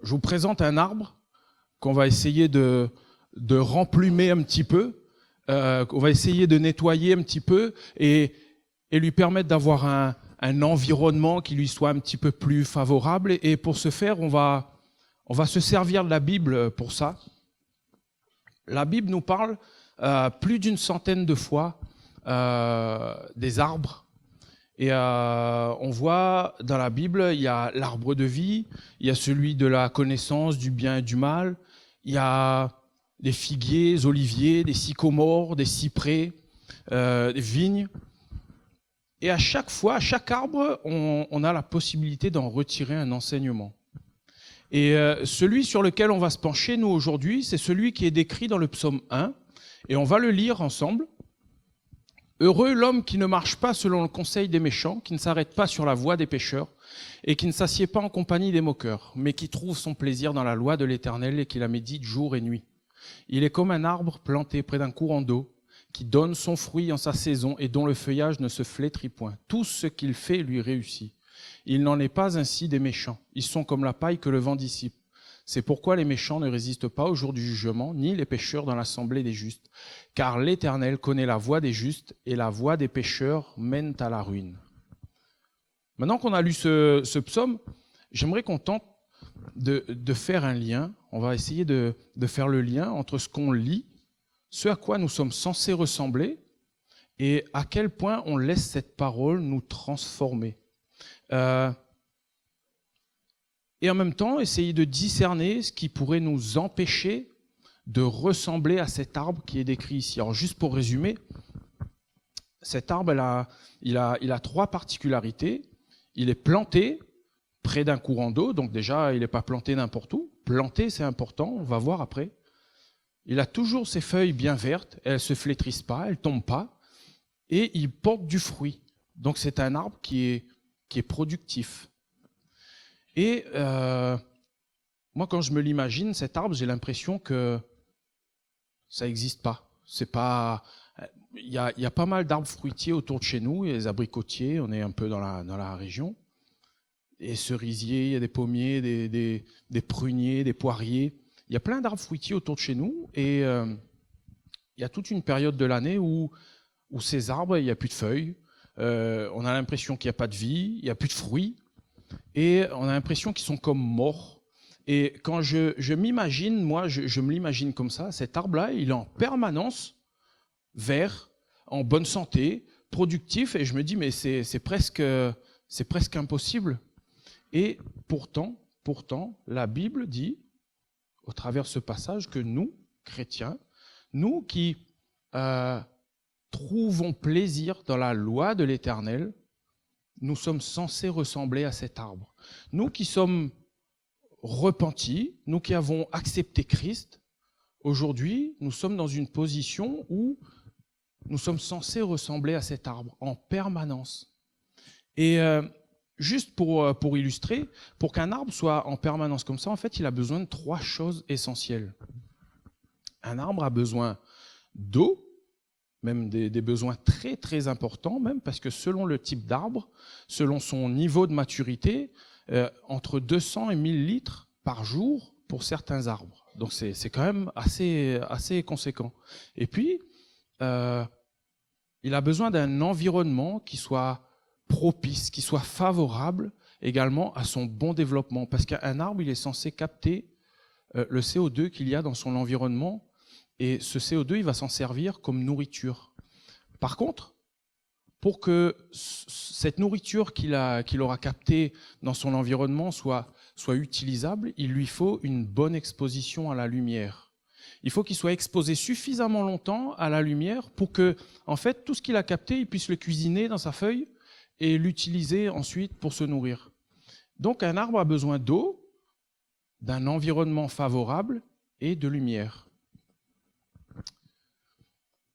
je vous présente un arbre qu'on va essayer de remplumer un petit peu, qu'on va essayer de nettoyer un petit peu et lui permettre d'avoir un environnement qui lui soit un petit peu plus favorable. Et pour ce faire, on va se servir de la Bible pour ça. La Bible nous parle plus d'une centaine de fois des arbres. Et on voit dans la Bible, il y a l'arbre de vie, il y a celui de la connaissance du bien et du mal, il y a des figuiers, des oliviers, des sycomores, des cyprès, des vignes. Et à chaque fois, à chaque arbre, on a la possibilité d'en retirer un enseignement. Et celui sur lequel on va se pencher, nous, aujourd'hui, c'est celui qui est décrit dans le psaume 1. Et on va le lire ensemble. Heureux l'homme qui ne marche pas selon le conseil des méchants, qui ne s'arrête pas sur la voie des pécheurs, et qui ne s'assied pas en compagnie des moqueurs, mais qui trouve son plaisir dans la loi de l'Éternel et qui la médite jour et nuit. Il est comme un arbre planté près d'un courant d'eau, qui donne son fruit en sa saison et dont le feuillage ne se flétrit point. Tout ce qu'il fait lui réussit. Il n'en est pas ainsi des méchants. Ils sont comme la paille que le vent dissipe. C'est pourquoi les méchants ne résistent pas au jour du jugement, ni les pécheurs dans l'assemblée des justes. Car l'Éternel connaît la voie des justes, et la voie des pécheurs mène à la ruine. Maintenant qu'on a lu ce psaume, j'aimerais qu'on tente de faire un lien. On va essayer de faire le lien entre ce qu'on lit, ce à quoi nous sommes censés ressembler, et à quel point on laisse cette parole nous transformer. Et en même temps, essayer de discerner ce qui pourrait nous empêcher de ressembler à cet arbre qui est décrit ici. Alors juste pour résumer, cet arbre, il a trois particularités. Il est planté près d'un courant d'eau, donc déjà, il n'est pas planté n'importe où. Planté, c'est important, on va voir après. Il a toujours ses feuilles bien vertes, elles ne se flétrissent pas, elles ne tombent pas, et il porte du fruit. Donc c'est un arbre qui est productif. Et moi, quand je me l'imagine, cet arbre, j'ai l'impression que ça n'existe pas. C'est pas. Il y a pas mal d'arbres fruitiers autour de chez nous. Il y a des abricotiers, on est un peu dans la région. Et cerisiers, il y a des pommiers, des pruniers, des poiriers. Il y a plein d'arbres fruitiers autour de chez nous. Et il y a toute une période de l'année où ces arbres, il n'y a plus de feuilles. On a l'impression qu'il n'y a pas de vie, il n'y a plus de fruits. Et on a l'impression qu'ils sont comme morts. Et quand je m'imagine, moi, je me l'imagine comme ça, cet arbre-là, il est en permanence vert, en bonne santé, productif, et je me dis, mais c'est presque impossible. Et pourtant, la Bible dit, au travers de ce passage, que nous, chrétiens, nous qui trouvons plaisir dans la loi de l'Éternel, nous sommes censés ressembler à cet arbre. Nous qui sommes repentis, nous qui avons accepté Christ, aujourd'hui, nous sommes dans une position où nous sommes censés ressembler à cet arbre en permanence. Et juste pour illustrer, pour qu'un arbre soit en permanence comme ça, en fait, il a besoin de trois choses essentielles. Un arbre a besoin d'eau, même des besoins très très importants, même parce que selon le type d'arbre, selon son niveau de maturité, entre 200 et 1000 litres par jour pour certains arbres. Donc c'est quand même assez conséquent. Et puis, il a besoin d'un environnement qui soit propice, qui soit favorable également à son bon développement. Parce qu'un arbre, il est censé capter le CO2 qu'il y a dans son environnement. Et ce CO2, il va s'en servir comme nourriture. Par contre, pour que cette nourriture qu'il aura captée dans son environnement soit utilisable, il lui faut une bonne exposition à la lumière. Il faut qu'il soit exposé suffisamment longtemps à la lumière pour que, en fait, tout ce qu'il a capté, il puisse le cuisiner dans sa feuille et l'utiliser ensuite pour se nourrir. Donc un arbre a besoin d'eau, d'un environnement favorable et de lumière.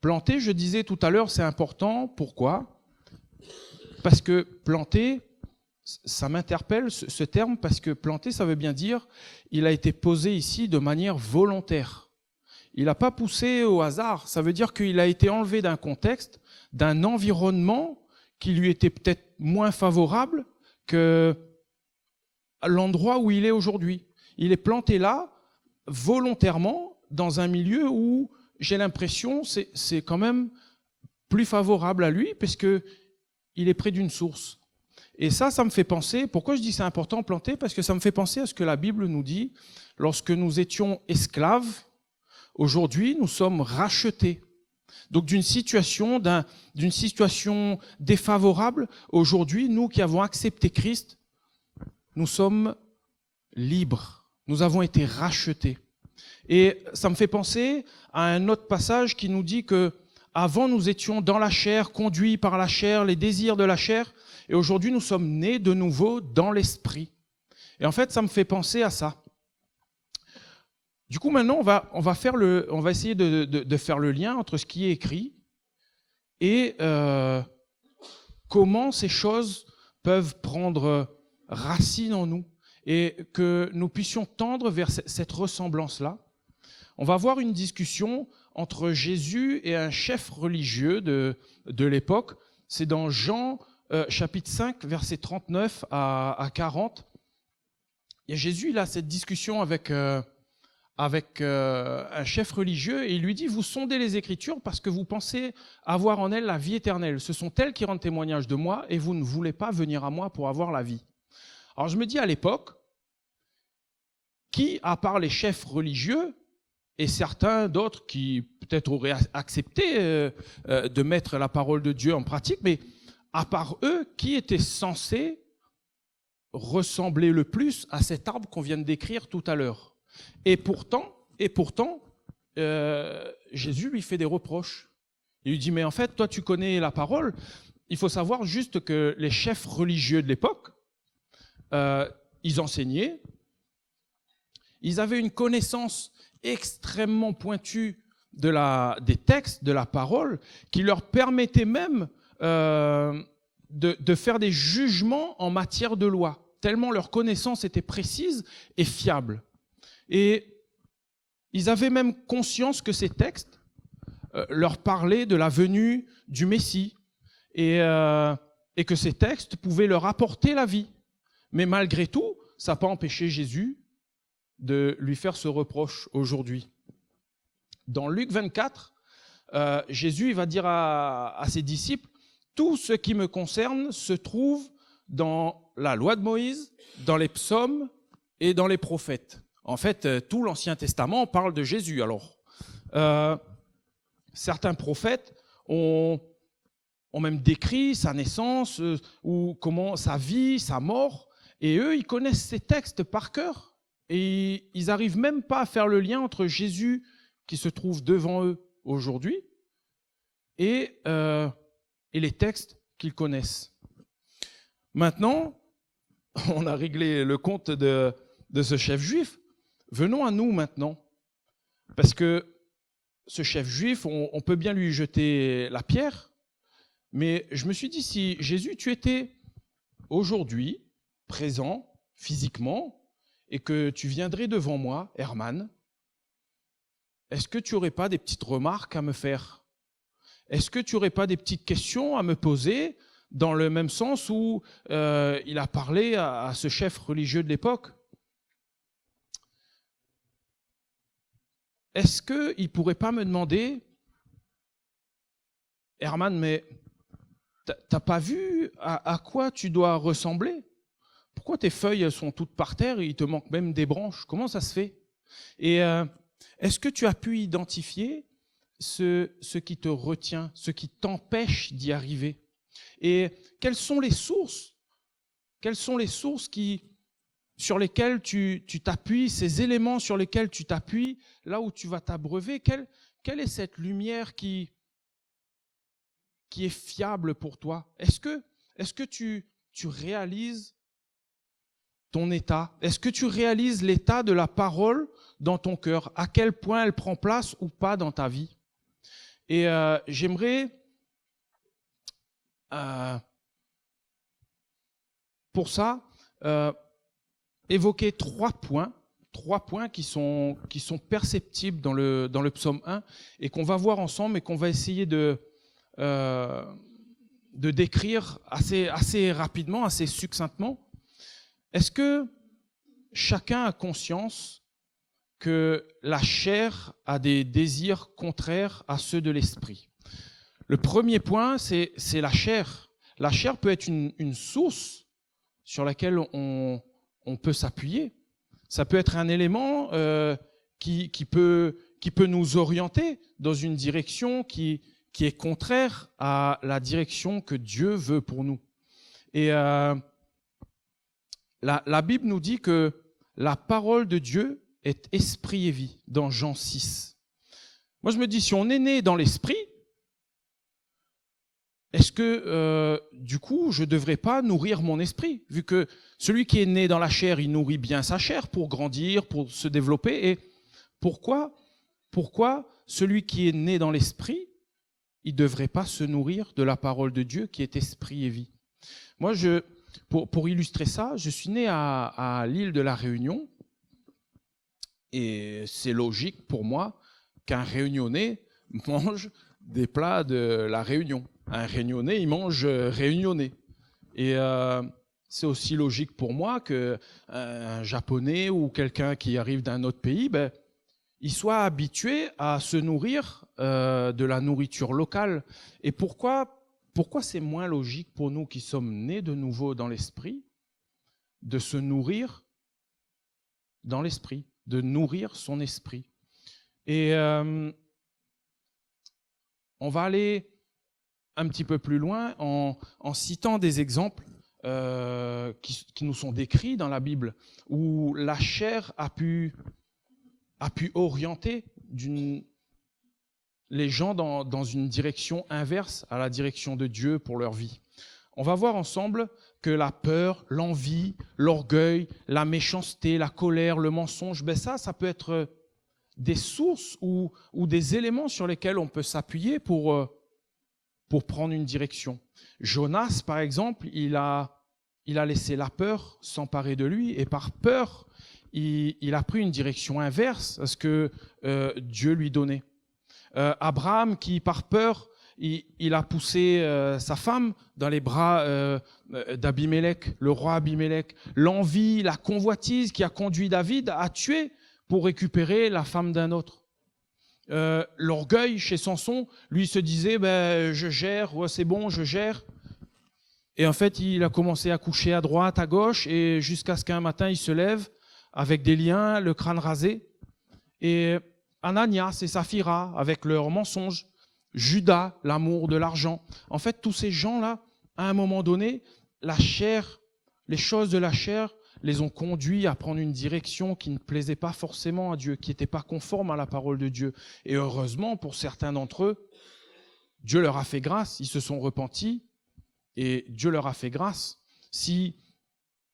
Planter, je disais tout à l'heure, c'est important. Pourquoi ? Parce que planter, ça m'interpelle ce terme, parce que planter, ça veut bien dire, il a été posé ici de manière volontaire. Il n'a pas poussé au hasard. Ça veut dire qu'il a été enlevé d'un contexte, d'un environnement qui lui était peut-être moins favorable que l'endroit où il est aujourd'hui. il est planté là volontairement dans un milieu où j'ai l'impression c'est quand même plus favorable à lui parce que il est près d'une source. Et ça me fait penser, pourquoi je dis c'est important planter? Parce que ça me fait penser à ce que la Bible nous dit, lorsque nous étions esclaves, aujourd'hui nous sommes rachetés. Donc d'une situation défavorable, aujourd'hui, nous qui avons accepté Christ, nous sommes libres, nous avons été rachetés. Et ça me fait penser à un autre passage qui nous dit que avant nous étions dans la chair, conduits par la chair, les désirs de la chair, et aujourd'hui nous sommes nés de nouveau dans l'esprit. Et en fait, ça me fait penser à ça. Du coup, maintenant, on va essayer de faire le lien entre ce qui est écrit et comment ces choses peuvent prendre racine en nous et que nous puissions tendre vers cette ressemblance-là. On va avoir une discussion entre Jésus et un chef religieux de l'époque. C'est dans Jean chapitre 5, versets 39 à 40. Et Jésus, il a cette discussion avec un chef religieux et il lui dit « Vous sondez les Écritures parce que vous pensez avoir en elles la vie éternelle. Ce sont elles qui rendent témoignage de moi et vous ne voulez pas venir à moi pour avoir la vie. » Alors je me dis à l'époque, qui, à part les chefs religieux et certains d'autres qui peut-être auraient accepté de mettre la parole de Dieu en pratique, mais à part eux, qui était censé ressembler le plus à cet arbre qu'on vient de décrire tout à l'heure? Et pourtant, Jésus lui fait des reproches. Il lui dit, mais en fait, toi, tu connais la parole. Il faut savoir juste que les chefs religieux de l'époque, ils enseignaient, ils avaient une connaissance extrêmement pointue des textes, de la parole, qui leur permettait même de faire des jugements en matière de loi, tellement leur connaissance était précise et fiable. Et ils avaient même conscience que ces textes leur parlaient de la venue du Messie et que ces textes pouvaient leur apporter la vie. Mais malgré tout, ça n'a pas empêché Jésus de lui faire ce reproche aujourd'hui. Dans Luc 24, Jésus il va dire à ses disciples, « Tout ce qui me concerne se trouve dans la loi de Moïse, dans les psaumes et dans les prophètes. » En fait, tout l'Ancien Testament parle de Jésus. Alors, certains prophètes ont même décrit sa naissance ou comment sa vie, sa mort, et eux, ils connaissent ces textes par cœur. Et ils n'arrivent même pas à faire le lien entre Jésus qui se trouve devant eux aujourd'hui et les textes qu'ils connaissent. Maintenant, on a réglé le compte de ce chef juif. Venons à nous maintenant, parce que ce chef juif, on peut bien lui jeter la pierre, mais je me suis dit, si Jésus, tu étais aujourd'hui présent physiquement et que tu viendrais devant moi, Herman, est-ce que tu n'aurais pas des petites remarques à me faire? Est-ce que tu n'aurais pas des petites questions à me poser dans le même sens où il a parlé à ce chef religieux de l'époque? Est-ce qu'il ne pourrait pas me demander, Herman, mais t'as pas vu à quoi tu dois ressembler? Pourquoi tes feuilles sont toutes par terre et il te manque même des branches? Comment ça se fait? Et est-ce que tu as pu identifier ce qui te retient, ce qui t'empêche d'y arriver? Et quelles sont les sources? Quelles sont les sources sur lesquelles tu t'appuies, ces éléments sur lesquels tu t'appuies, là où tu vas t'abreuver? Quelle est cette lumière qui est fiable pour toi? Est-ce que tu réalises ton état? Est-ce que tu réalises l'état de la parole dans ton cœur? À quel point elle prend place ou pas dans ta vie? Et j'aimerais, pour ça, évoquer trois points qui sont perceptibles dans le psaume 1 et qu'on va voir ensemble et qu'on va essayer de décrire assez rapidement, assez succinctement. Est-ce que chacun a conscience que la chair a des désirs contraires à ceux de l'esprit. Le premier point, c'est la chair. La chair peut être une source sur laquelle on peut s'appuyer. Ça peut être un élément qui peut nous orienter dans une direction qui est contraire à la direction que Dieu veut pour nous. Et la Bible nous dit que la parole de Dieu est esprit et vie, dans Jean 6. Moi, je me dis, si on est né dans l'esprit, est-ce que, du coup, je ne devrais pas nourrir mon esprit? Vu que celui qui est né dans la chair, il nourrit bien sa chair pour grandir, pour se développer. Et pourquoi celui qui est né dans l'esprit, il ne devrait pas se nourrir de la parole de Dieu qui est esprit et vie? Moi, pour illustrer ça, je suis né à l'île de la Réunion. Et c'est logique pour moi qu'un Réunionnais mange des plats de la Réunion. Un Réunionnais, il mange réunionnais. Et c'est aussi logique pour moi qu'un Japonais ou quelqu'un qui arrive d'un autre pays, il soit habitué à se nourrir de la nourriture locale. Et pourquoi c'est moins logique pour nous qui sommes nés de nouveau dans l'esprit de se nourrir dans l'esprit, de nourrir son esprit? Et on va aller un petit peu plus loin en citant des exemples qui nous sont décrits dans la Bible, où la chair a pu orienter les gens dans une direction inverse à la direction de Dieu pour leur vie. On va voir ensemble que la peur, l'envie, l'orgueil, la méchanceté, la colère, le mensonge, ça peut être des sources ou des éléments sur lesquels on peut s'appuyer pour prendre une direction. Jonas, par exemple, il a laissé la peur s'emparer de lui, et par peur, il a pris une direction inverse à ce que Dieu lui donnait. Abraham, qui par peur, il a poussé sa femme dans les bras d'Abimélec, le roi Abimélec. L'envie, la convoitise qui a conduit David à tuer pour récupérer la femme d'un autre. L'orgueil chez Samson, lui se disait je gère, ouais, c'est bon, je gère. Et en fait, il a commencé à coucher à droite, à gauche, et jusqu'à ce qu'un matin, il se lève avec des liens, le crâne rasé. Et Ananias et Saphira avec leurs mensonges. Judas, l'amour de l'argent. En fait, tous ces gens-là, à un moment donné, la chair, les choses de la chair, les ont conduits à prendre une direction qui ne plaisait pas forcément à Dieu, qui n'était pas conforme à la parole de Dieu. Et heureusement, pour certains d'entre eux, Dieu leur a fait grâce, ils se sont repentis, et Dieu leur a fait grâce. Si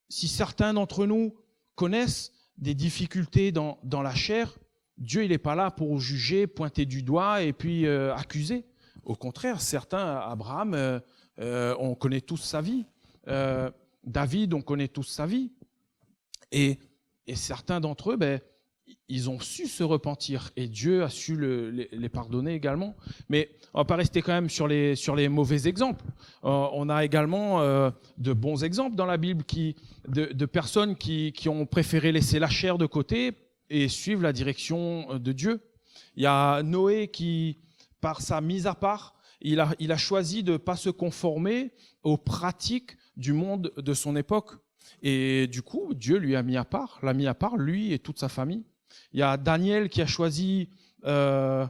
certains d'entre nous connaissent des difficultés dans la chair, Dieu il n'est pas là pour juger, pointer du doigt et puis accuser. Au contraire, certains, Abraham, on connaît tous sa vie. David, on connaît tous sa vie. Et certains d'entre eux, ils ont su se repentir et Dieu a su les pardonner également. Mais on ne va pas rester quand même sur les mauvais exemples. On a également de bons exemples dans la Bible de personnes qui ont préféré laisser la chair de côté et suivre la direction de Dieu. Il y a Noé qui, par sa mise à part, il a choisi de ne pas se conformer aux pratiques du monde de son époque. Et du coup, Dieu l'a mis à part, lui et toute sa famille. Il y a Daniel qui a choisi de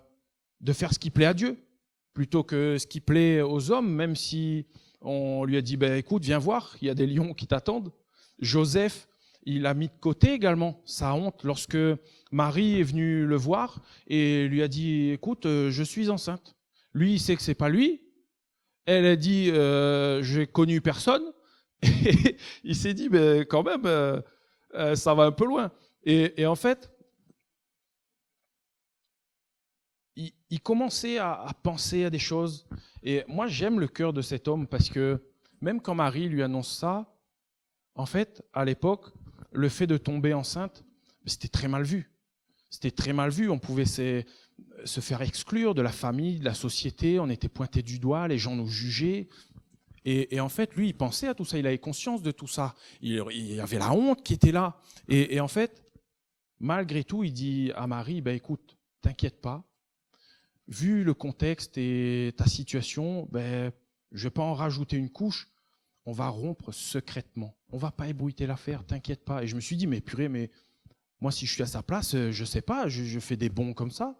faire ce qui plaît à Dieu, plutôt que ce qui plaît aux hommes, même si on lui a dit, écoute, viens voir, il y a des lions qui t'attendent. Joseph, il a mis de côté également sa honte lorsque Marie est venue le voir et lui a dit, écoute, je suis enceinte. Lui, il sait que c'est pas lui. Elle a dit, j'ai connu personne. Et il s'est dit, quand même, ça va un peu loin. Et en fait, il commençait à penser à des choses. Et moi, j'aime le cœur de cet homme parce que même quand Marie lui annonce ça, en fait, à l'époque, le fait de tomber enceinte, c'était très mal vu. C'était très mal vu. On pouvait se faire exclure de la famille, de la société. On était pointé du doigt, les gens nous jugeaient. Et en fait, lui, il pensait à tout ça, il avait conscience de tout ça. Il y avait la honte qui était là. Et en fait, malgré tout, il dit à Marie, ben écoute, t'inquiète pas, vu le contexte et ta situation, ben, je ne vais pas en rajouter une couche, on va rompre secrètement. On ne va pas ébruiter l'affaire, t'inquiète pas. Et je me suis dit, mais purée, mais moi, si je suis à sa place, je ne sais pas, je fais des bons comme ça.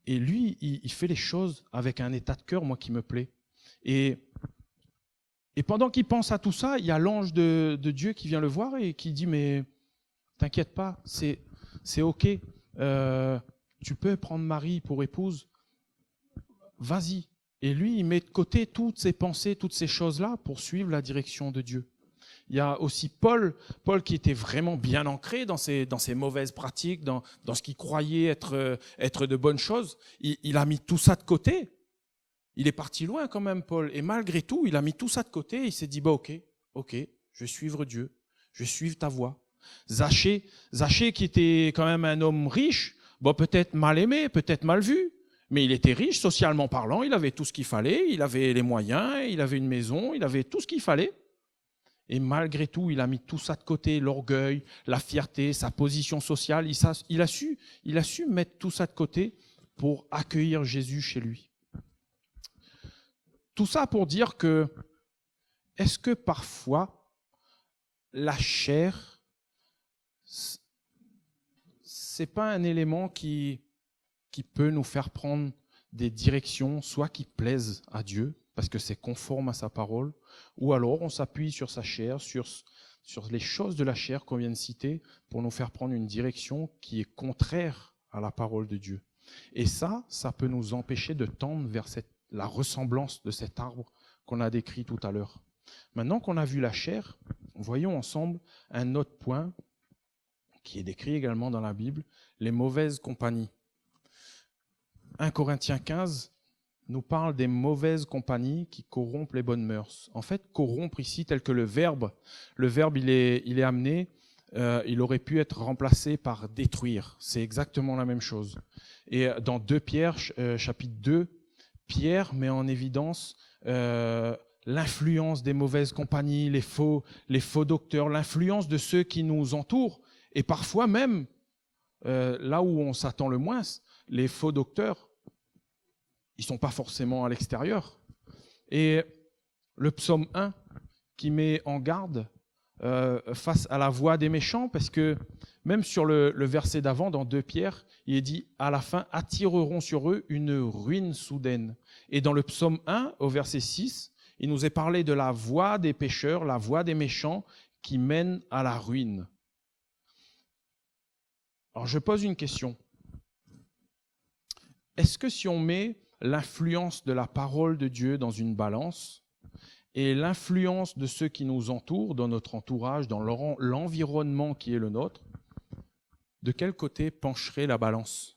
Et lui, il fait les choses avec un état de cœur, moi, qui me plaît. Et pendant qu'il pense à tout ça, il y a l'ange de Dieu qui vient le voir et qui dit, mais t'inquiète pas, c'est OK. Tu peux prendre Marie pour épouse. Vas-y. Et lui, il met de côté toutes ses pensées, toutes ces choses-là pour suivre la direction de Dieu. Il y a aussi Paul qui était vraiment bien ancré dans ses mauvaises pratiques, dans ce qu'il croyait être de bonnes choses. Il a mis tout ça de côté. Il est parti loin quand même, Paul. Et malgré tout, il a mis tout ça de côté. Il s'est dit, OK, je vais suivre Dieu. Je vais suivre ta voie. Zachée qui était quand même un homme riche, peut-être mal aimé, peut-être mal vu, mais il était riche socialement parlant, il avait tout ce qu'il fallait, il avait les moyens, il avait une maison, il avait tout ce qu'il fallait. Et malgré tout, il a mis tout ça de côté, l'orgueil, la fierté, sa position sociale. Il a su mettre tout ça de côté pour accueillir Jésus chez lui. Tout ça pour dire que, est-ce que parfois, la chair, c'est pas un élément qui peut nous faire prendre des directions, soit qui plaisent à Dieu, parce que c'est conforme à sa parole, ou alors on s'appuie sur sa chair, sur les choses de la chair qu'on vient de citer, pour nous faire prendre une direction qui est contraire à la parole de Dieu. Et ça peut nous empêcher de tendre vers la ressemblance de cet arbre qu'on a décrit tout à l'heure. Maintenant qu'on a vu la chair, voyons ensemble un autre point qui est décrit également dans la Bible, les mauvaises compagnies. 1 Corinthiens 15 nous parle des mauvaises compagnies qui corrompent les bonnes mœurs. En fait, corrompre ici, tel que le verbe il est amené, il aurait pu être remplacé par détruire. C'est exactement la même chose. Et dans 2 Pierre, chapitre 2, Pierre met en évidence l'influence des mauvaises compagnies, les faux docteurs, l'influence de ceux qui nous entourent, et parfois même, là où on s'attend le moins, les faux docteurs, ils ne sont pas forcément à l'extérieur. Et le psaume 1 qui met en garde face à la voix des méchants, parce que même sur le verset d'avant, dans 2 Pierre, il est dit « à la fin, attireront sur eux une ruine soudaine ». Et dans le psaume 1, au verset 6, il nous est parlé de la voix des pécheurs, la voix des méchants qui mène à la ruine. Alors je pose une question. Est-ce que si on met l'influence de la parole de Dieu dans une balance et l'influence de ceux qui nous entourent, dans notre entourage, dans l'environnement qui est le nôtre, de quel côté pencherait la balance ?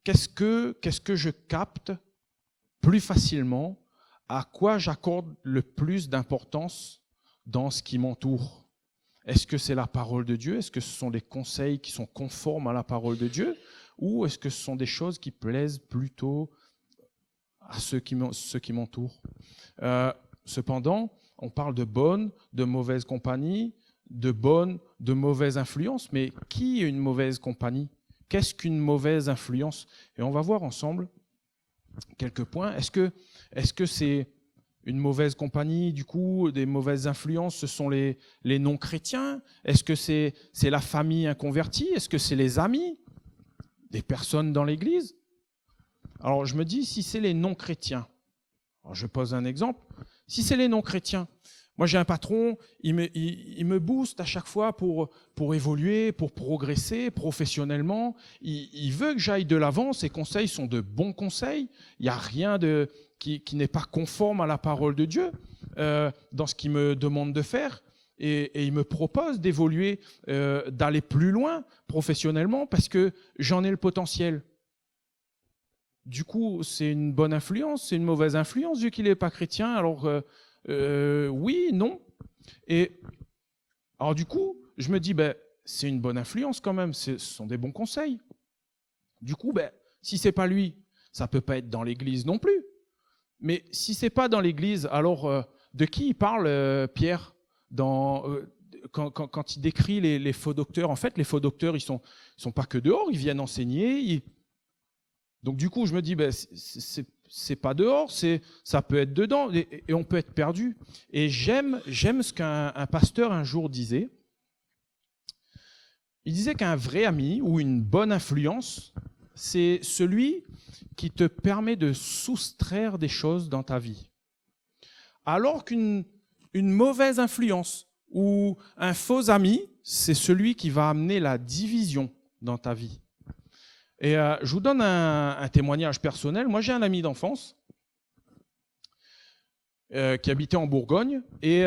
Qu'est-ce que je capte plus facilement ? À quoi j'accorde le plus d'importance dans ce qui m'entoure ? Est-ce que c'est la parole de Dieu ? Est-ce que ce sont des conseils qui sont conformes à la parole de Dieu ? Ou est-ce que ce sont des choses qui plaisent plutôt à ceux qui m'entourent ? Cependant, on parle de bonnes, de mauvaises compagnies, de bonnes, de mauvaises influences. Mais qui est une mauvaise compagnie ? Qu'est-ce qu'une mauvaise influence ? Et on va voir ensemble quelques points. Est-ce que c'est une mauvaise compagnie, du coup, des mauvaises influences, ce sont les non-chrétiens ? Est-ce que c'est la famille inconvertie ? Est-ce que c'est les amis ? Des personnes dans l'église ? Alors, je me dis, si c'est les non-chrétiens, alors je pose un exemple, si c'est les non-chrétiens, moi j'ai un patron, il me booste à chaque fois pour évoluer, pour progresser professionnellement, il veut que j'aille de l'avant, ses conseils sont de bons conseils, il n'y a rien qui n'est pas conforme à la parole de Dieu dans ce qu'il me demande de faire, et il me propose d'évoluer, d'aller plus loin professionnellement parce que j'en ai le potentiel. Du coup, c'est une bonne influence, c'est une mauvaise influence vu qu'il n'est pas chrétien, alors oui, non. Et alors du coup, je me dis, c'est une bonne influence quand même, ce sont des bons conseils. Du coup, si c'est pas lui, ça peut pas être dans l'église non plus. Mais si c'est pas dans l'église, alors de qui il parle Pierre quand il décrit les faux docteurs? En fait, les faux docteurs, ils sont pas que dehors, ils viennent enseigner. Donc du coup, je me dis, ben, c'est pas dehors, ça peut être dedans, et on peut être perdu. Et j'aime ce qu'un pasteur un jour disait. Il disait qu'un vrai ami ou une bonne influence, c'est celui qui te permet de soustraire des choses dans ta vie. Alors qu'une mauvaise influence ou un faux ami, c'est celui qui va amener la division dans ta vie. Et je vous donne un témoignage personnel. Moi, j'ai un ami d'enfance qui habitait en Bourgogne et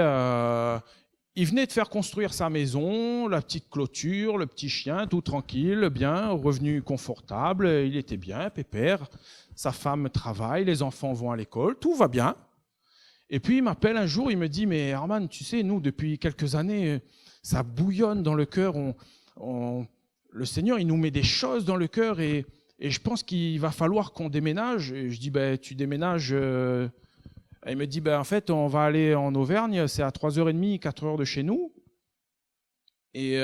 il venait de faire construire sa maison, la petite clôture, le petit chien, tout tranquille, bien, revenu confortable, il était bien, pépère. Sa femme travaille, les enfants vont à l'école, tout va bien. Et puis il m'appelle un jour, il me dit, mais Herman, tu sais, nous, depuis quelques années, ça bouillonne dans le cœur, le Seigneur, il nous met des choses dans le cœur et je pense qu'il va falloir qu'on déménage. Et je dis, ben, tu déménages. Il me dit, ben, en fait, on va aller en Auvergne, c'est à 3h30, 4h de chez nous. Et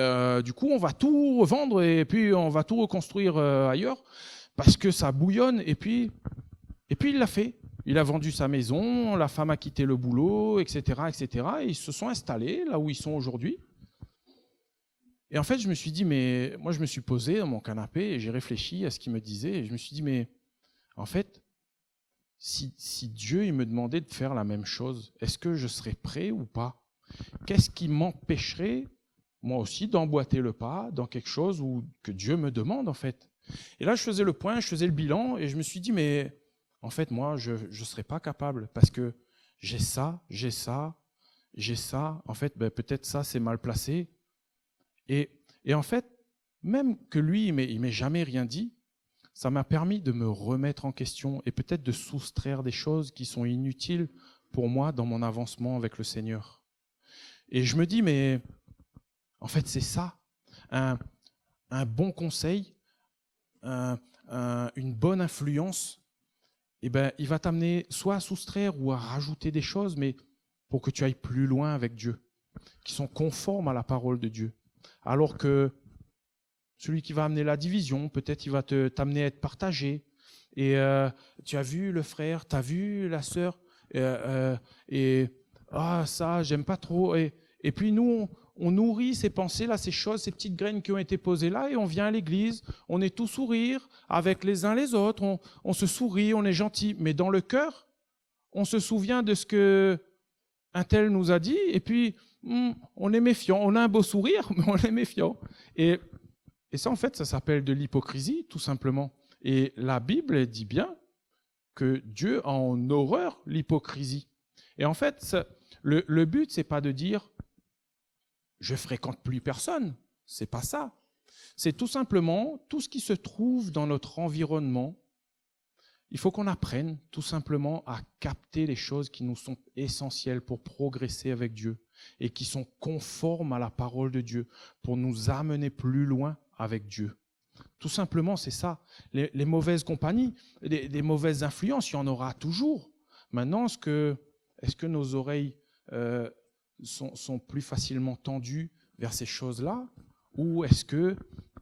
du coup, on va tout revendre et puis on va tout reconstruire ailleurs parce que ça bouillonne. Et puis il l'a fait. Il a vendu sa maison, la femme a quitté le boulot, etc., etc. Et ils se sont installés là où ils sont aujourd'hui. Et en fait, je me suis dit, mais moi, je me suis posé dans mon canapé et j'ai réfléchi à ce qu'il me disait. Et je me suis dit, mais en fait, si Dieu il me demandait de faire la même chose, est-ce que je serais prêt ou pas? Qu'est-ce qui m'empêcherait, moi aussi, d'emboîter le pas dans quelque chose que Dieu me demande, en fait? Et là, je faisais le point, je faisais le bilan et je me suis dit, mais en fait, moi, je ne serais pas capable parce que j'ai ça. En fait, ben, peut-être ça, c'est mal placé. Et en fait, même que lui, il m'ait jamais rien dit, ça m'a permis de me remettre en question et peut-être de soustraire des choses qui sont inutiles pour moi dans mon avancement avec le Seigneur. Et je me dis, mais en fait, c'est ça, un bon conseil, une bonne influence, eh ben, il va t'amener soit à soustraire ou à rajouter des choses, mais pour que tu ailles plus loin avec Dieu, qui sont conformes à la parole de Dieu. Alors que celui qui va amener la division, peut-être il va t'amener à être partagé. Et tu as vu le frère, tu as vu la sœur, ça, j'aime pas trop. Et puis nous, on nourrit ces pensées-là, ces choses, ces petites graines qui ont été posées là, et on vient à l'église, on est tout sourire avec les uns les autres, on se sourit, on est gentil. Mais dans le cœur, on se souvient de ce que un tel nous a dit, et puis on est méfiant. On a un beau sourire, mais on est méfiant. Et ça, en fait, ça s'appelle de l'hypocrisie, tout simplement. Et la Bible dit bien que Dieu a en horreur l'hypocrisie. Et en fait, le but, c'est pas de dire « je fréquente plus personne ». C'est pas ça. C'est tout simplement tout ce qui se trouve dans notre environnement. Il faut qu'on apprenne tout simplement à capter les choses qui nous sont essentielles pour progresser avec Dieu et qui sont conformes à la parole de Dieu pour nous amener plus loin avec Dieu. Tout simplement, c'est ça. Les mauvaises compagnies, les mauvaises influences, il y en aura toujours. Maintenant, est-ce que nos oreilles sont plus facilement tendues vers ces choses-là, ou est-ce que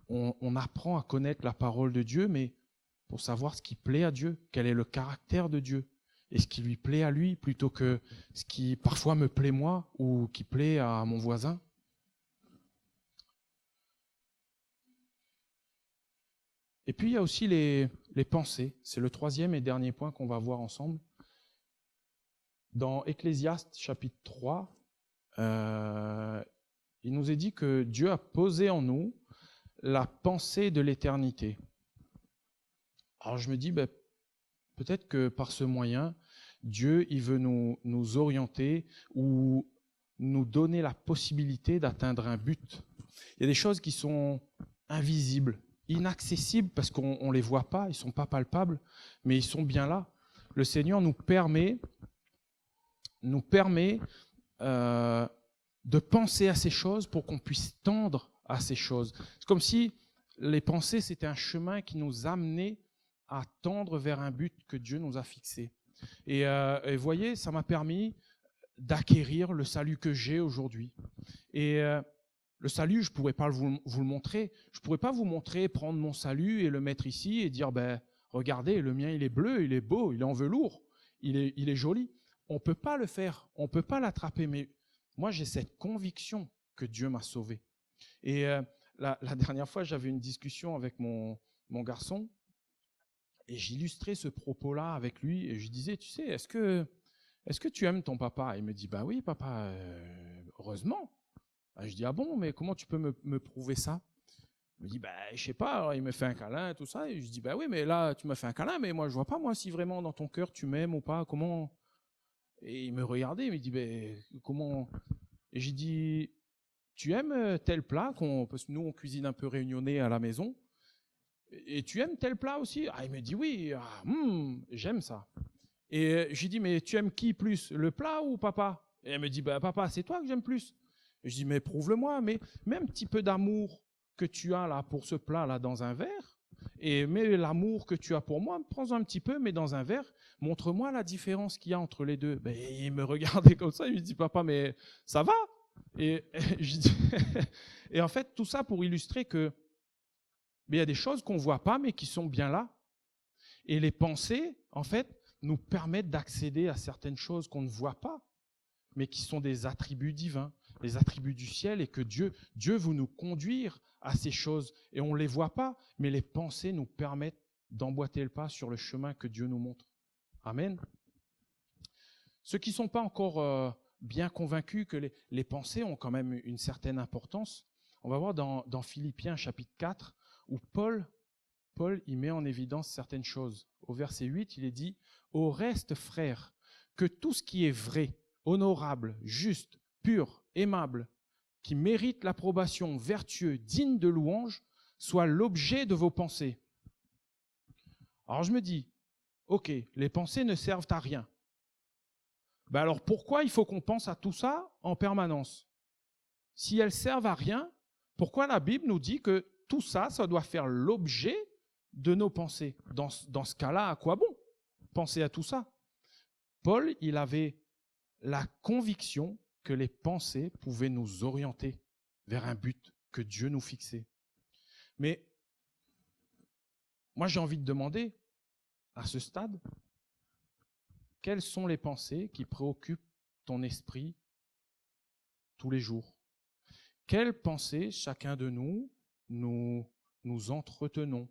on apprend à connaître la parole de Dieu, mais pour savoir ce qui plaît à Dieu, quel est le caractère de Dieu, et ce qui lui plaît à lui, plutôt que ce qui parfois me plaît moi, ou qui plaît à mon voisin. Et puis il y a aussi les pensées. C'est le troisième et dernier point qu'on va voir ensemble. Dans Ecclésiaste chapitre 3, il nous est dit que Dieu a posé en nous la pensée de l'éternité. Alors je me dis, peut-être que par ce moyen, Dieu il veut nous orienter ou nous donner la possibilité d'atteindre un but. Il y a des choses qui sont invisibles, inaccessibles parce qu'on ne les voit pas, ils ne sont pas palpables, mais ils sont bien là. Le Seigneur nous permet de penser à ces choses pour qu'on puisse tendre à ces choses. C'est comme si les pensées, c'était un chemin qui nous amenait à tendre vers un but que Dieu nous a fixé. Et voyez, ça m'a permis d'acquérir le salut que j'ai aujourd'hui. Et le salut, je ne pourrais pas vous le montrer. Je ne pourrais pas vous montrer, prendre mon salut et le mettre ici et dire, regardez, le mien, il est bleu, il est beau, il est en velours, il est joli. On ne peut pas le faire, on ne peut pas l'attraper. Mais moi, j'ai cette conviction que Dieu m'a sauvé. Et la dernière fois, j'avais une discussion avec mon garçon et j'illustrais ce propos-là avec lui et je disais, tu sais, est-ce que tu aimes ton papa? Il me dit, oui, papa, heureusement. Je dis, ah bon, mais comment tu peux me prouver ça? Il me dit, je sais pas. Alors, il me fait un câlin, tout ça. Et je dis, oui, mais là, tu m'as fait un câlin, mais moi, je vois pas, moi, si vraiment dans ton cœur, tu m'aimes ou pas. Comment? Et il me regardait, il me dit, comment? Et j'ai dit, tu aimes tel plat, parce que nous, on cuisine un peu réunionnais à la maison. Et tu aimes tel plat aussi? Il me dit, oui, j'aime ça. Et j'ai dit, mais tu aimes qui plus, le plat ou papa? Et elle me dit, papa, c'est toi que j'aime plus. Et je dis, mais prouve-le-moi, mais mets un petit peu d'amour que tu as là pour ce plat-là dans un verre, et mets l'amour que tu as pour moi, prends un petit peu, mais dans un verre, montre-moi la différence qu'il y a entre les deux. Il me regardait comme ça, il me dit, papa, mais ça va? Et je dis, et en fait, tout ça pour illustrer que il y a des choses qu'on ne voit pas, mais qui sont bien là. Et les pensées, en fait, nous permettent d'accéder à certaines choses qu'on ne voit pas, mais qui sont des attributs divins, les attributs du ciel, et que Dieu veut nous conduire à ces choses. Et on ne les voit pas, mais les pensées nous permettent d'emboîter le pas sur le chemin que Dieu nous montre. Amen. Ceux qui ne sont pas encore bien convaincus que les pensées ont quand même une certaine importance, on va voir dans Philippiens chapitre 4, où Paul, il met en évidence certaines choses. Au verset 8, il est dit « Au reste, frères, que tout ce qui est vrai, honorable, juste, pur, aimable, qui mérite l'approbation, vertueux, digne de louange, soit l'objet de vos pensées. » Alors je me dis, ok, les pensées ne servent à rien. Alors pourquoi il faut qu'on pense à tout ça en permanence? Si elles servent à rien, pourquoi la Bible nous dit que tout ça, ça doit faire l'objet de nos pensées? Dans ce cas-là, à quoi bon penser à tout ça? Paul, il avait la conviction que les pensées pouvaient nous orienter vers un but que Dieu nous fixait. Mais moi, j'ai envie de demander, à ce stade, quelles sont les pensées qui préoccupent ton esprit tous les jours? Quelles pensées, chacun de nous entretenons?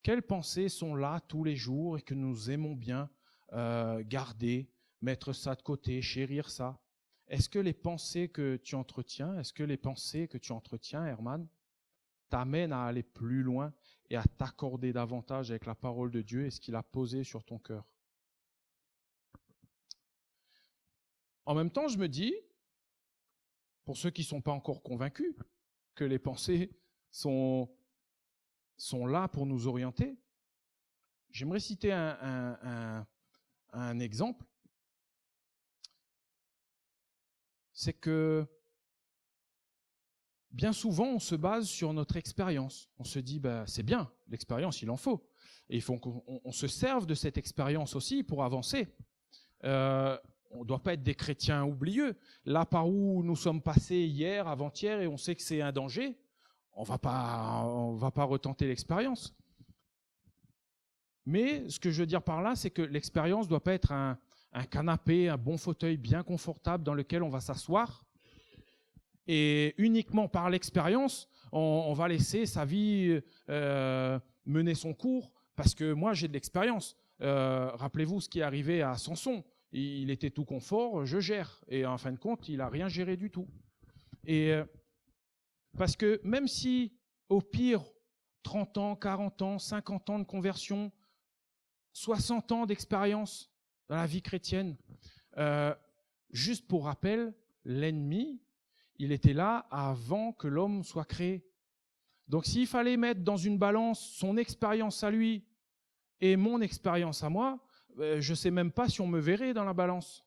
Quelles pensées sont là tous les jours et que nous aimons bien garder, mettre ça de côté, chérir ça? Est-ce que les pensées que tu entretiens, Herman, t'amènent à aller plus loin et à t'accorder davantage avec la parole de Dieu et ce qu'il a posé sur ton cœur? En même temps, je me dis, pour ceux qui ne sont pas encore convaincus que les pensées sont là pour nous orienter, j'aimerais citer un exemple. C'est que bien souvent, on se base sur notre expérience. On se dit, c'est bien, l'expérience, il en faut. Et il faut qu'on se serve de cette expérience aussi pour avancer. On ne doit pas être des chrétiens oublieux. Là, par où nous sommes passés hier, avant-hier, et on sait que c'est un danger, on va pas retenter l'expérience. Mais ce que je veux dire par là, c'est que l'expérience ne doit pas être un canapé, un bon fauteuil bien confortable dans lequel on va s'asseoir. Et uniquement par l'expérience, on va laisser sa vie mener son cours, parce que moi, j'ai de l'expérience. Rappelez-vous ce qui est arrivé à Samson. Il était tout confort, je gère. Et en fin de compte, il n'a rien géré du tout. Et parce que même si, au pire, 30 ans, 40 ans, 50 ans de conversion, 60 ans d'expérience dans la vie chrétienne, juste pour rappel, l'ennemi, il était là avant que l'homme soit créé. Donc s'il fallait mettre dans une balance son expérience à lui et mon expérience à moi, je ne sais même pas si on me verrait dans la balance.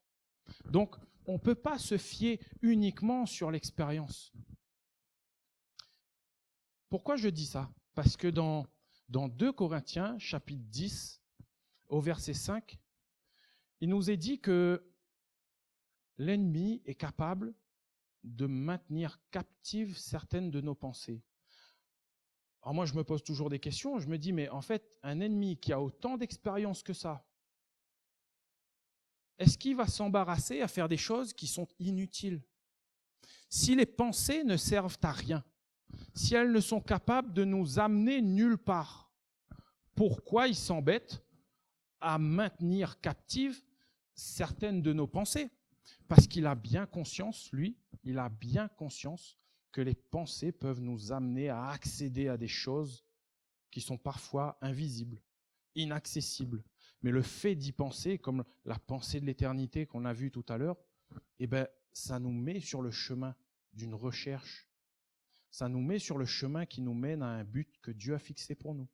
Donc on ne peut pas se fier uniquement sur l'expérience. Pourquoi je dis ça? Parce que dans Dans 2 Corinthiens, chapitre 10, au verset 5, il nous est dit que l'ennemi est capable de maintenir captives certaines de nos pensées. Alors moi, je me pose toujours des questions. Je me dis, mais en fait, un ennemi qui a autant d'expérience que ça, est-ce qu'il va s'embarrasser à faire des choses qui sont inutiles? Si les pensées ne servent à rien, si elles ne sont capables de nous amener nulle part, pourquoi il s'embête à maintenir captives certaines de nos pensées? Parce qu'il a bien conscience, lui, il a bien conscience que les pensées peuvent nous amener à accéder à des choses qui sont parfois invisibles, inaccessibles. Mais le fait d'y penser, comme la pensée de l'éternité qu'on a vue tout à l'heure, eh ben, ça nous met sur le chemin d'une recherche. Ça nous met sur le chemin qui nous mène à un but que Dieu a fixé pour nous.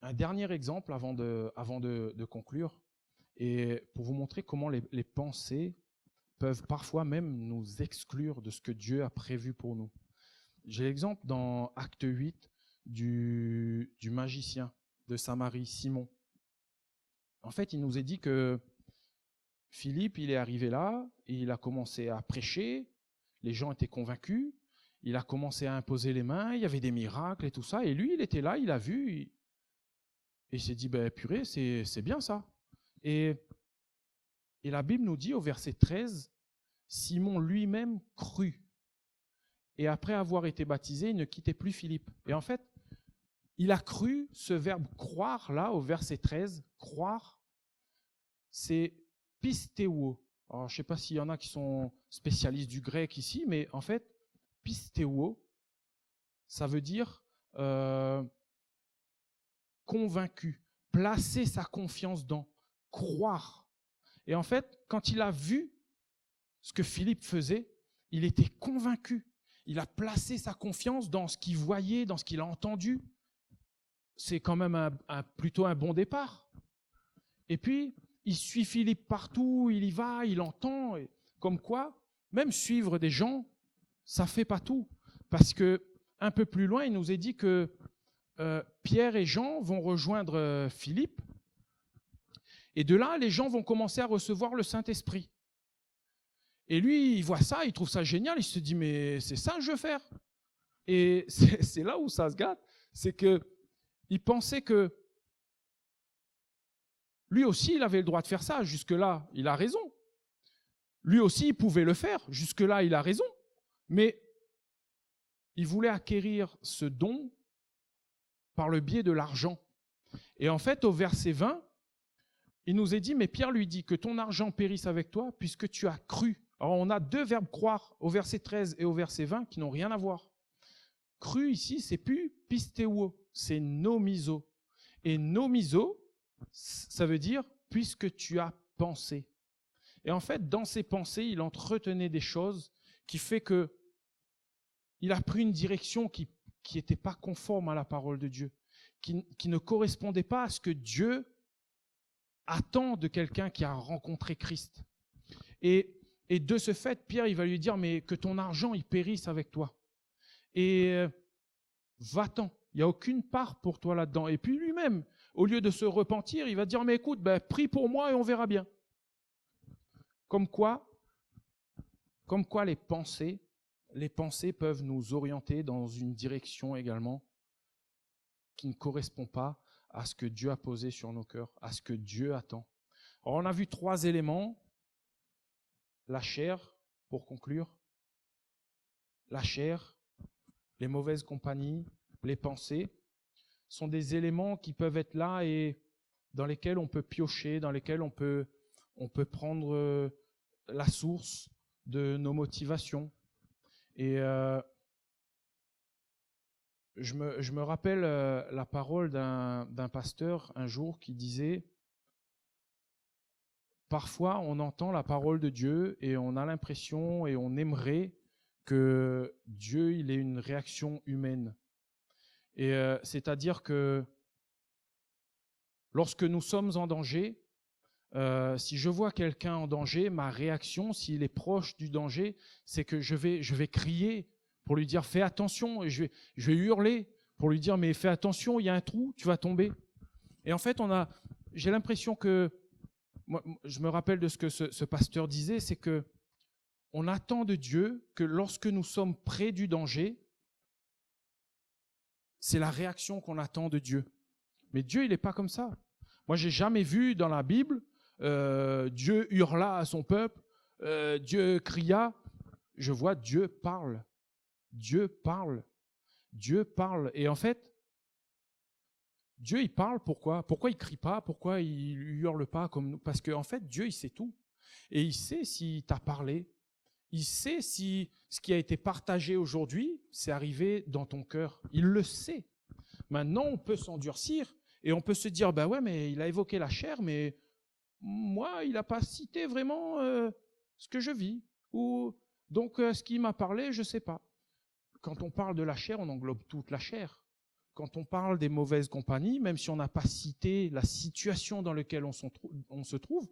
Un dernier exemple avant de conclure, et pour vous montrer comment les pensées peuvent parfois même nous exclure de ce que Dieu a prévu pour nous. J'ai l'exemple dans Acte 8 du magicien de Samarie, Simon. En fait, il nous est dit que Philippe, il est arrivé là, et il a commencé à prêcher, les gens étaient convaincus, il a commencé à imposer les mains, il y avait des miracles et tout ça, et lui, il était là, il a vu, et il s'est dit, ben purée, c'est bien ça. Et la Bible nous dit au verset 13, Simon lui-même crut. Et après avoir été baptisé, il ne quittait plus Philippe. Et en fait, il a cru, ce verbe croire, là, au verset 13, croire, c'est pistéo. Alors, je ne sais pas s'il y en a qui sont spécialistes du grec ici, mais en fait, pistéo, ça veut dire convaincu, placer sa confiance dans, croire. Et en fait, quand il a vu ce que Philippe faisait, il était convaincu. Il a placé sa confiance dans ce qu'il voyait, dans ce qu'il a entendu. C'est quand même plutôt un bon départ. Et puis, il suit Philippe partout, il y va, il entend. Et comme quoi, même suivre des gens, ça ne fait pas tout. Parce que un peu plus loin, il nous est dit que Pierre et Jean vont rejoindre Philippe. Et de là, les gens vont commencer à recevoir le Saint-Esprit. Et lui, il voit ça, il trouve ça génial, il se dit, mais c'est ça que je veux faire. Et c'est là où ça se gâte, c'est qu'il pensait que lui aussi, il avait le droit de faire ça. Jusque-là, il a raison. Lui aussi, il pouvait le faire. Jusque-là, il a raison. Mais il voulait acquérir ce don par le biais de l'argent. Et en fait, au verset 20, il nous est dit, mais Pierre lui dit que ton argent périsse avec toi puisque tu as cru. Alors on a 2 verbes croire au verset 13 et au verset 20 qui n'ont rien à voir. Cru ici, c'est plus pistéo, c'est nomiso. Et nomiso, ça veut dire puisque tu as pensé. Et en fait, dans ses pensées, il entretenait des choses qui fait que il a pris une direction qui n'était pas conforme à la parole de Dieu, qui ne correspondait pas à ce que Dieu attend de quelqu'un qui a rencontré Christ. Et de ce fait, Pierre, il va lui dire, mais que ton argent, il périsse avec toi. Et va-t'en, il n'y a aucune part pour toi là-dedans. Et puis lui-même, au lieu de se repentir, il va dire, mais écoute, prie pour moi et on verra bien. Comme quoi les pensées peuvent nous orienter dans une direction également qui ne correspond pas à ce que Dieu a posé sur nos cœurs, à ce que Dieu attend. Alors, on a vu 3 éléments. La chair, pour conclure. La chair, les mauvaises compagnies, les pensées, sont des éléments qui peuvent être là et dans lesquels on peut piocher, dans lesquels on peut prendre la source de nos motivations. Et je me rappelle la parole d'un pasteur un jour qui disait « Parfois, on entend la parole de Dieu et on a l'impression et on aimerait que Dieu il ait une réaction humaine. » Et c'est-à-dire que lorsque nous sommes en danger, si je vois quelqu'un en danger, ma réaction, s'il est proche du danger, c'est que je vais crier pour lui dire fais attention, et je vais hurler pour lui dire mais fais attention, il y a un trou, tu vas tomber. Et en fait, j'ai l'impression que, moi, je me rappelle de ce que ce pasteur disait, c'est que on attend de Dieu que lorsque nous sommes près du danger, c'est la réaction qu'on attend de Dieu. Mais Dieu, il n'est pas comme ça. Moi, j'ai jamais vu dans la Bible Dieu hurla à son peuple, Dieu cria. Je vois Dieu parle. Dieu parle. Dieu parle. Et en fait, Dieu, il parle, pourquoi? Pourquoi il crie pas? Pourquoi il hurle pas comme nous? Parce qu'en fait, Dieu, il sait tout. Et il sait s'il t'a parlé. Il sait si ce qui a été partagé aujourd'hui, c'est arrivé dans ton cœur. Il le sait. Maintenant, on peut s'endurcir et on peut se dire, bah ouais, mais il a évoqué la chair, mais moi, il n'a pas cité vraiment ce que je vis. Ou donc, ce qu'il m'a parlé, je sais pas. Quand on parle de la chair, on englobe toute la chair. Quand on parle des mauvaises compagnies, même si on n'a pas cité la situation dans laquelle on se trouve,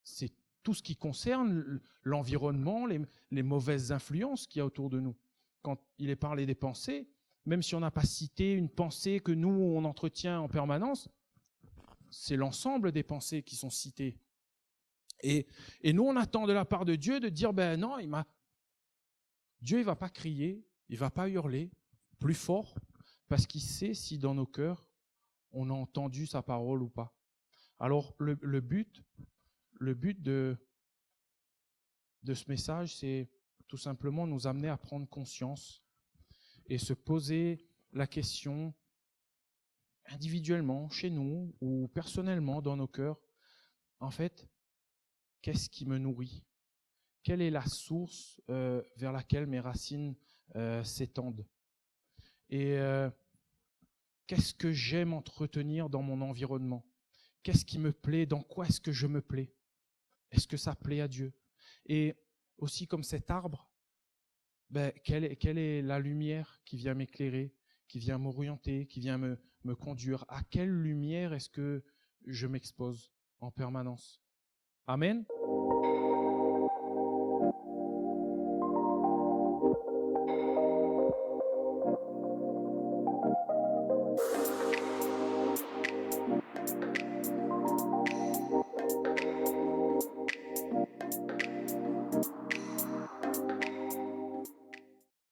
c'est tout ce qui concerne l'environnement, les mauvaises influences qu'il y a autour de nous. Quand il est parlé des pensées, même si on n'a pas cité une pensée que nous, on entretient en permanence, c'est l'ensemble des pensées qui sont citées. Et nous, on attend de la part de Dieu de dire, ben non, Dieu, il va pas crier, il va pas hurler plus fort, parce qu'il sait si dans nos cœurs, on a entendu sa parole ou pas. Alors, le but de ce message, c'est tout simplement nous amener à prendre conscience et se poser la question individuellement, chez nous ou personnellement dans nos cœurs. En fait, qu'est-ce qui me nourrit? Quelle est la source vers laquelle mes racines s'étendent? Et qu'est-ce que j'aime entretenir dans mon environnement? Qu'est-ce qui me plaît? Dans quoi est-ce que je me plais? Est-ce que ça plaît à Dieu? Et aussi comme cet arbre, ben, quelle est la lumière qui vient m'éclairer, qui vient m'orienter, qui vient me conduire? À quelle lumière est-ce que je m'expose en permanence? Amen.